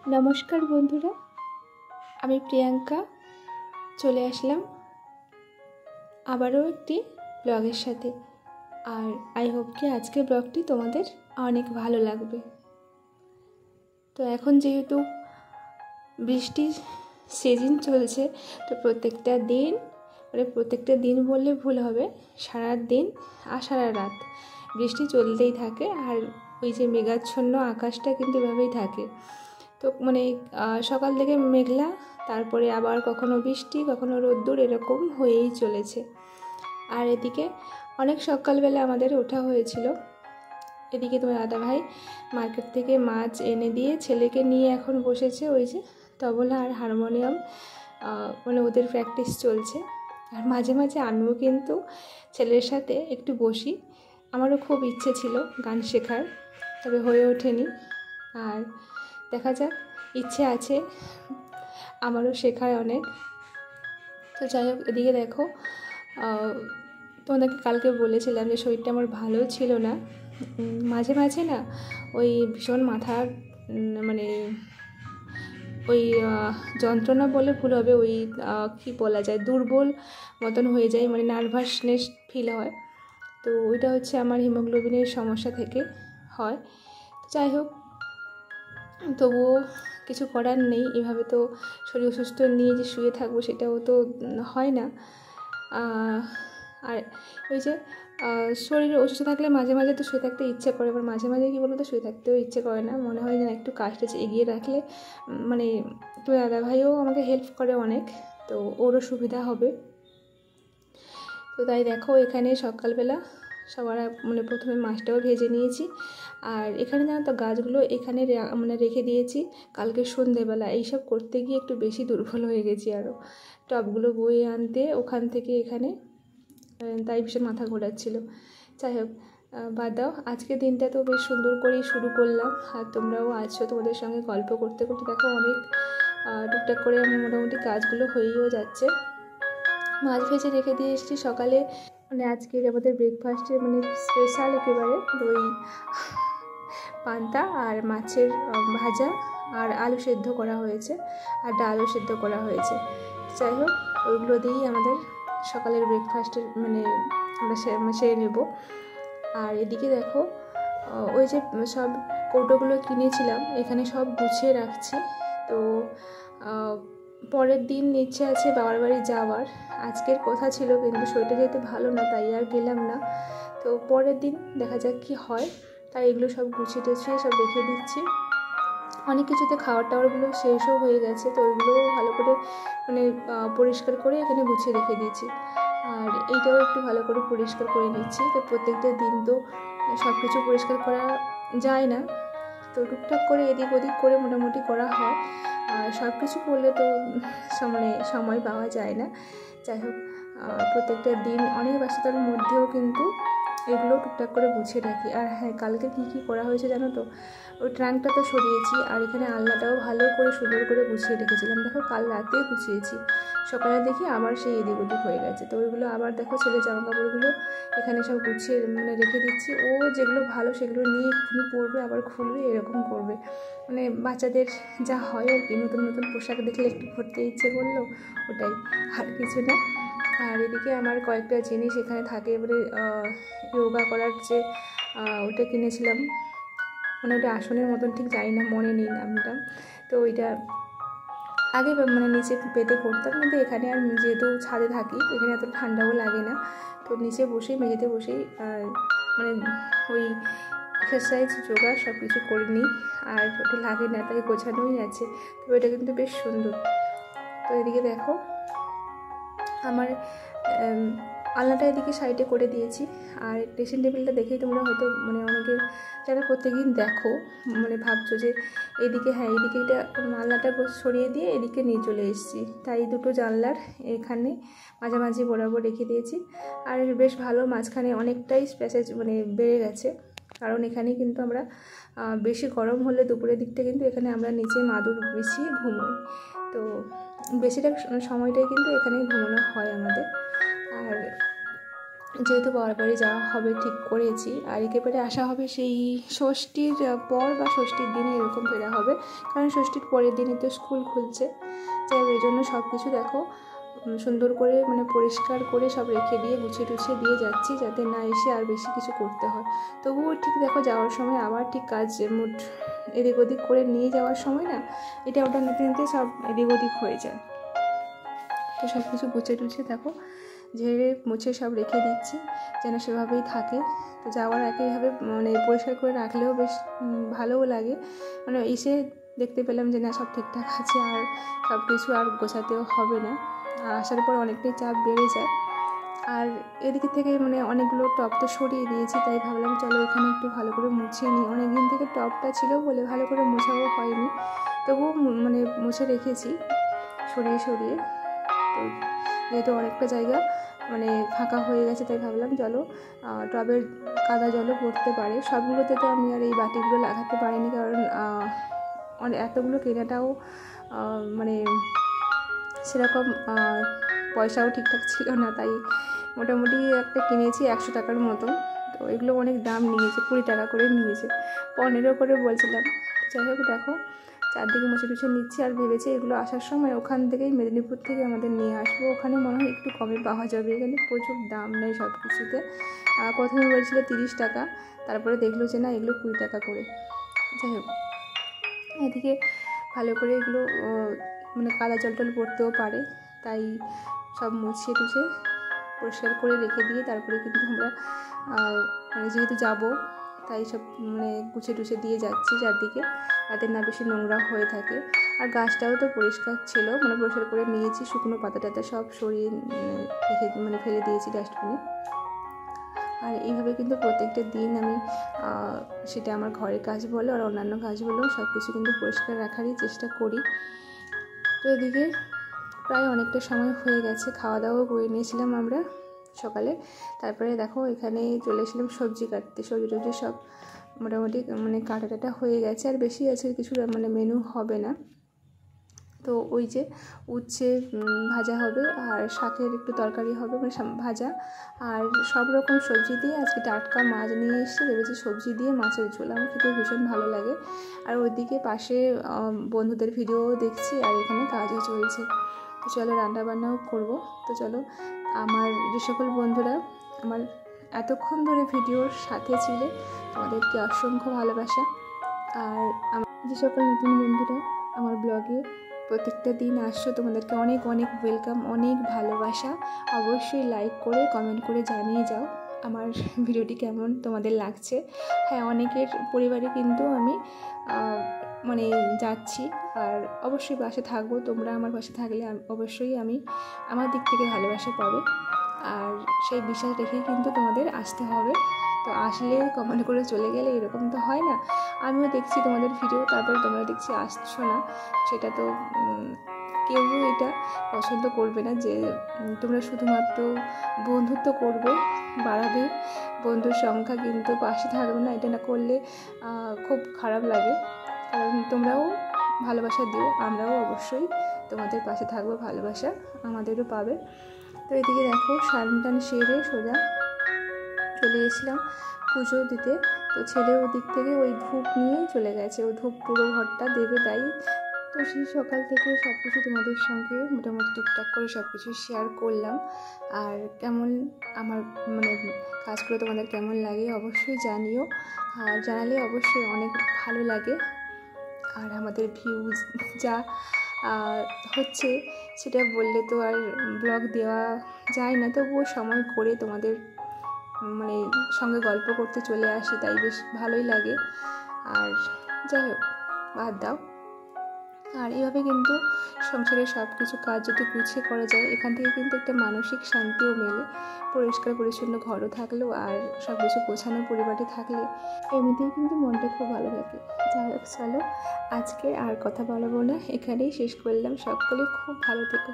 नमस्कार बंधुरा आमी प्रियंका चले आसलाम आबारो एकटी ब्लगेर साथे और आई होप कि आजके ब्लगटी तोमादेर अनेक भालो लागबे। तो एखन जेहेतु बृष्टिर सीजन चलछे तो प्रत्येकटा दिन बोलले भूल होबे, सारा दिन और सारा रात बृष्टि चलतेई थाके और ओई जे मेघाच्छन्न आकाशटा किन्तु एभाবেই থাকে। तो माने सकाल থেকে मेघला तारपरे आबार कखनो बृष्टि कखनो रোद्दुर एरकम हয়েই चलेছে। और एदिके अनेक सकालबेला आमादेर ओठा हয়েছিল। एदिके तुम्हार दादा भाई मार्केट থেকে माछ एने दिए छेलेके निये एखन बसेছে ओई जे तबला और हारमोनियम माने ओদের प्र्याक्टिस चलছে। और माझे माझे आमिও किन्तु छेलेर साथे एकटु बसि, आमारो खूब इच्छे छिलो गान शेखार तबे हये ओठेनि। और देखा जाक इच्छे आछे आमारो शेखार अनेक। तो যাই হোক এদিকে দেখো তোমাদেরকে কালকে বলেছিলাম যে শরীরটা আমার ভালো ছিল না, মাঝে মাঝে না ওই ভীষণ মাথার মানে ওই যন্ত্রণা বলে ভুল হবে, ওই কি বলা যায় দুর্বল মতন হয়ে যায়, মানে নার্ভাসনেস ফিল হয়। তো ওইটা হচ্ছে আমার হিমোগ্লোবিনের সমস্যা থেকে হয়। যাই হোক তবুও কিছু করার নেই, এভাবে তো শরীর অসুস্থ নিয়ে যে শুয়ে থাকবো সেটাও তো হয় না। আর ওই যে শরীর অসুস্থ থাকলে মাঝে মাঝে তো শুয়ে থাকতে ইচ্ছে করে, আবার মাঝে মাঝে কী বলো তো শুয়ে থাকতেও ইচ্ছে করে না, মনে হয় যেন একটু কাজটা এগিয়ে রাখলে মানে তো দাদা ভাইও আমাকে হেল্প করে অনেক, তো ওরও সুবিধা হবে। তো তাই দেখো এখানে সকালবেলা সবার মানে প্রথমে মাছটাও ভেজে নিয়েছি। আর এখানে জানো তো গাছগুলো এখানে মানে রেখে দিয়েছি কালকে সন্ধেবেলা, এইসব করতে গিয়ে একটু বেশি দুর্বল হয়ে গেছি আরও, টবগুলো বয়ে আনতে ওখান থেকে এখানে, তাই ভীষণ মাথা ঘোরাচ্ছিল। যাই হোক বাদ দাও, আজকে দিনটা তো বেশ সুন্দর করেই শুরু করলাম আর তোমরাও আছো, তোমাদের সঙ্গে গল্প করতে করতে দেখো অনেক টুকটাক করে আমার মোটামুটি কাজগুলো হয়েও যাচ্ছে। মাছ ভেজে রেখে দিয়ে এসেছি সকালে, মানে আজকে আমাদের ব্রেকফাস্টে মানে স্পেশাল একেবারে দই পান্তা আর মাছের ভাজা আর আলু সেদ্ধ করা হয়েছে আর ডালও সেদ্ধ করা হয়েছে। যাই হোক ওইগুলো দিয়েই আমাদের সকালের ব্রেকফাস্টের মানে আমরা সেরে নেব। আর এদিকে দেখো ওই যে সব কৌটোগুলো কিনেছিলাম এখানে সব গুছিয়ে রাখছি। তো পরের দিন ইচ্ছে আছে বাবার বাড়ি যাওয়ার, আজকের কথা ছিল কিন্তু শরীরটা যেহেতু ভালো না তাই আর গেলাম না। তো পরের দিন দেখা যাক কি হয়, তাই এগুলো সব গুছিয়ে টুছিয়ে সব রেখে দিচ্ছি। অনেক কিছুতে খাওয়ার টাওয়ারগুলো শেষও হয়ে গেছে, তো ওইগুলোও ভালো করে মানে পরিষ্কার করে এখানে গুছিয়ে রেখে দিয়েছি। আর এইটাও একটু ভালো করে পরিষ্কার করে নিচ্ছি। তো প্রত্যেকটা দিন তো সব কিছু পরিষ্কার করা যায় না, তো টুকটাক করে এদিক ওদিক করে মোটামুটি করা হয়, আর সব কিছু করলে তো মানে সময় পাওয়া যায় না। যাই হোক প্রত্যেকটা দিন অনেক ব্যস্ততার মধ্যেও কিন্তু এগুলো টুকটাক করে গুছিয়ে রাখি। আর হ্যাঁ কালকে কী কী করা হয়েছে জানো তো, ওই ট্রাঙ্কটা তো সরিয়েছি আর এখানে আলনাটাও ভালো করে সুন্দর করে গুছিয়ে রেখেছিলাম, দেখো কাল রাতেই গুছিয়েছি, সকালে দেখি আবার সেই এদিক ওদিক হয়ে গেছে। তো ওইগুলো আবার দেখো ছেলের জামা কাপড়গুলো এখানে সব গুছিয়ে মানে রেখে দিচ্ছি, ও যেগুলো ভালো সেগুলো নিয়ে এক্ষুনি পরবে আবার খুলবে এরকম করবে, মানে বাচ্চাদের যা হয় আর কি, নতুন নতুন পোশাক দেখলে একটু পরতে ইচ্ছে করলো ওটাই, আর কিছু না। আর এদিকে আমার কয়েকটা জিনিস এখানে থাকে, এবারে যোগা করার যে ওটা কিনেছিলাম, মানে ওটা আসনের মতন ঠিক জানি না, মনে নেই নামটা। তো ওইটা আগে মানে নিচে পেতে করতাম, কিন্তু এখানে আর যেহেতু ছাদে থাকি এখানে এত ঠান্ডাও লাগে না, তো নিচে বসেই মেঝেতে বসেই মানে ওই এক্সারসাইজ যোগা সব কিছু করে নিই, আর ওটা লাগে না তাই গোছানোই আছে। তো এটা কিন্তু বেশ সুন্দর। তো এদিকে দেখো আমার আলনাটা এদিকে সাইডে করে দিয়েছি, আর ড্রেসিং টেবিলটা দেখেই তোমরা হয়তো মানে অনেকে যারা প্রত্যেকদিন দেখো মানে ভাবছো যে এদিকে, হ্যাঁ এইদিকে এটা আলনাটা সরিয়ে দিয়ে এদিকে নিয়ে চলে এসেছি, তাই দুটো জানলার এখানে মাঝামাঝি বরাবর রেখে দিয়েছি। আর বেশ ভালো মাঝখানে অনেকটাই স্পেসেজ মানে বেড়ে গেছে, কারণ এখানে কিন্তু আমরা বেশি গরম হলে দুপুরের দিকটা কিন্তু এখানে আমরা নিচে মাদুর বিছিয়ে ঘুমোই, তো বেশিরভাগ সময়টাই কিন্তু এখানেই ঘুমানো হয় আমাদের। আর যেহেতু বাবার বাড়ি যাওয়া হবে ঠিক করেছি, আর একেবারে আসা হবে সেই ষষ্ঠীর পর বা ষষ্ঠীর দিনে এরকম ফেরা হবে, কারণ ষষ্ঠীর পরের দিনই তো স্কুল খুলছে। যাই ওই জন্য সব কিছু দেখো সুন্দর করে মানে পরিষ্কার করে সব রেখে দিয়ে গুছিয়ে টুছিয়ে দিয়ে যাচ্ছি, যাতে না এসে আর বেশি কিছু করতে হয়। তবুও ঠিক দেখো যাওয়ার সময় আবার ঠিক কাজ মুড এদিক ওদিক করে নিয়ে যাওয়ার সময় না এটা ওটা নিতে নিতে সব এদিক ওদিক হয়ে যায়। তো সব কিছু গুছিয়ে টুছিয়ে দেখো ঝেড়ে মুছে সব রেখে দিচ্ছি যেন সেভাবেই থাকে। তো যাওয়ার একইভাবে মানে পরিষ্কার করে রাখলেও বেশ ভালোও লাগে, মানে এসে দেখতে পেলাম যে না সব ঠিকঠাক আছে আর সব কিছু আর গোছাতেও হবে না। আর আসার পর অনেকটাই চাপ বেড়ে যায়। আর এদিকে থেকে মানে অনেকগুলো টব তো সরিয়ে দিয়েছি, তাই ভাবলাম চলো এখানে একটু ভালো করে মুছিয়ে নিই। অনেকদিন থেকে টবটা ছিল বলে ভালো করে মোছাও হয়নি, তবুও মানে মুছে রেখেছি সরিয়ে সরিয়ে। তো যেহেতু অনেকটা জায়গা মানে ফাঁকা হয়ে গেছে, তাই ভাবলাম চলো টবের কাদা জলও পড়তে পারে। সবগুলোতে তো আমি আর এই বাটিগুলো লাগাতে পারিনি, কারণ এতগুলো কেনাটাও মানে সেরকম পয়সাও ঠিকঠাক ছিল না, তাই মোটামুটি একটা কিনেছি 100 টাকার মতন। তো এগুলো অনেক দাম নিয়েছে, 20 টাকা করে নিয়েছে, 15 করে বলছিলাম। যাই হোক দেখো চারদিকে মুছে টুছে নিচ্ছি, আর ভেবেছি এগুলো আসার সময় ওখান থেকেই মেদিনীপুর থেকে আমাদের নিয়ে আসবো, ওখানে মনে হয় একটু কমে পাওয়া যাবে। এখানে প্রচুর দাম নেই সব কিছুতে। প্রথমে বলছিল 30 টাকা, তারপরে দেখলো যে না এগুলো 20 টাকা করে। যাই হোক এদিকে ভালো করে এগুলো মানে কাদা জল টল পড়তেও পারে, তাই সব মুছিয়ে টুছে পরিষ্কার করে রেখে দিয়ে তারপরে কিন্তু আমরা মানে যেহেতু যাবো তাই সব মানে গুছিয়ে টুছে দিয়ে যাচ্ছি চারদিকে, যাতে না বেশি নোংরা হয়ে থাকে। আর গাছটাও তো পরিষ্কার ছিল, মানে পরিষ্কার করে নিয়েছি, শুকনো পাতা টাতা সব সরিয়ে রেখে মানে ফেলে দিয়েছি ডাস্টবিনে। আর এইভাবে কিন্তু প্রত্যেকটা দিন আমি সেটা আমার ঘরের কাজ বলো আর অন্যান্য কাজ বলো সব কিছু কিন্তু পরিষ্কার রাখারই চেষ্টা করি। তো এদিকে প্রায় অনেকটা সময় হয়ে গেছে, খাওয়া দাওয়া করে নিয়েছিলাম আমরা সকালে। তারপরে দেখো এখানে চলে এসেছিলাম সবজি কাটতে, সবজি টবজি সব মোটামুটি মানে কাটা টাটা হয়ে গেছে, আর বেশি আছে কিছু মানে মেনু হবে না। তো ওই যে উচ্ছে ভাজা হবে আর শাকের একটু তরকারি হবে, মানে ভাজা, আর সব রকম সবজি দিয়ে আজকে টাটকা মাছ নিয়ে এসেছি, ভেবেছি সবজি দিয়ে মাছের ঝোল, আমার খেতে ভীষণ ভালো লাগে। আর ওইদিকে পাশে বন্ধুদের ভিডিও দেখছি আর এখানে কাজও চলছে। তো চলো রান্নাবান্নাও করবো। তো চলো আমার যে সকল বন্ধুরা আমার এতক্ষণ ধরে ভিডিওর সাথে ছিলে তোমাদেরকে অসংখ্য ভালোবাসা। আর আমার যে সকল নতুন বন্ধুরা আমার ব্লগে প্রত্যেকটা দিন আসছো তোমাদেরকে অনেক অনেক ওয়েলকাম, অনেক ভালোবাসা। অবশ্যই লাইক করে কমেন্ট করে জানিয়ে যাও আমার ভিডিওটি কেমন তোমাদের লাগছে। হ্যাঁ অনেকের পরিবারে কিন্তু আমি মানে যাচ্ছি, আর অবশ্যই পাশে থাকবো। তোমরা আমার পাশে থাকলে অবশ্যই আমি আমার দিক থেকে ভালোবাসা পাবে, আর সেই বিশ্বাস রেখেই কিন্তু তোমাদের আসতে হবে। তো আসলে কমেন্ট করে চলে গেলে এরকম তো হয় না। আমিও দেখছি তোমাদের ভিডিও, তারপরে তোমরা দেখছি আসছো না, সেটা তো কেউ এটা পছন্দ করবে না যে তোমরা শুধুমাত্র বন্ধুত্ব করবে, বাড়াবে বন্ধুর সংখ্যা, কিন্তু পাশে থাকবে না। এটা না করলে খুব খারাপ লাগে, কারণ তোমরাও ভালোবাসা দিও, আমরাও অবশ্যই তোমাদের পাশে থাকবো, ভালোবাসা আমাদেরও পাবে। তো এদিকে দেখো স্নান টান সেরে সোজা চলে এসেছিলাম পুজো দিতে। তো ছেলে ওদিক থেকে ওই ধূপ নিয়ে চলে গেছে, ওই ধূপ পুরো ঘরটা দেবে তাই। তো সেই সকাল থেকে সব কিছু তোমাদের সঙ্গে মোটামুটি টুকটাক করে সব কিছু শেয়ার করলাম। আর কেমন আমার মানে কাজগুলো তোমাদের কেমন লাগে অবশ্যই জানিও, আর জানালে অবশ্যই অনেক ভালো লাগে। আর আমাদের ভিউজ যা হচ্ছে সেটা বললে তো আর ব্লগ দেওয়া যায় না, তবুও সময় করে তোমাদের মানে সঙ্গে গল্প করতে চলে আসি, তাই বেশ ভালোই লাগে। আর যাই হোক বাদ দাও। আর এইভাবে কিন্তু সংসারের সব কিছু কাজ যদি গুছিয়ে করা যায়, এখান থেকে কিন্তু একটা মানসিক শান্তিও মেলে। পরিষ্কার পরিচ্ছন্ন ঘরও থাকলেও আর সব কিছু গোছানো পরিবারে থাকলে এমনিতেই কিন্তু মনটা খুব ভালো থাকে। যাই হোক চলো আজকে আর কথা বলবো না, এখানেই শেষ করলাম। সকলে খুব ভালো থেকো।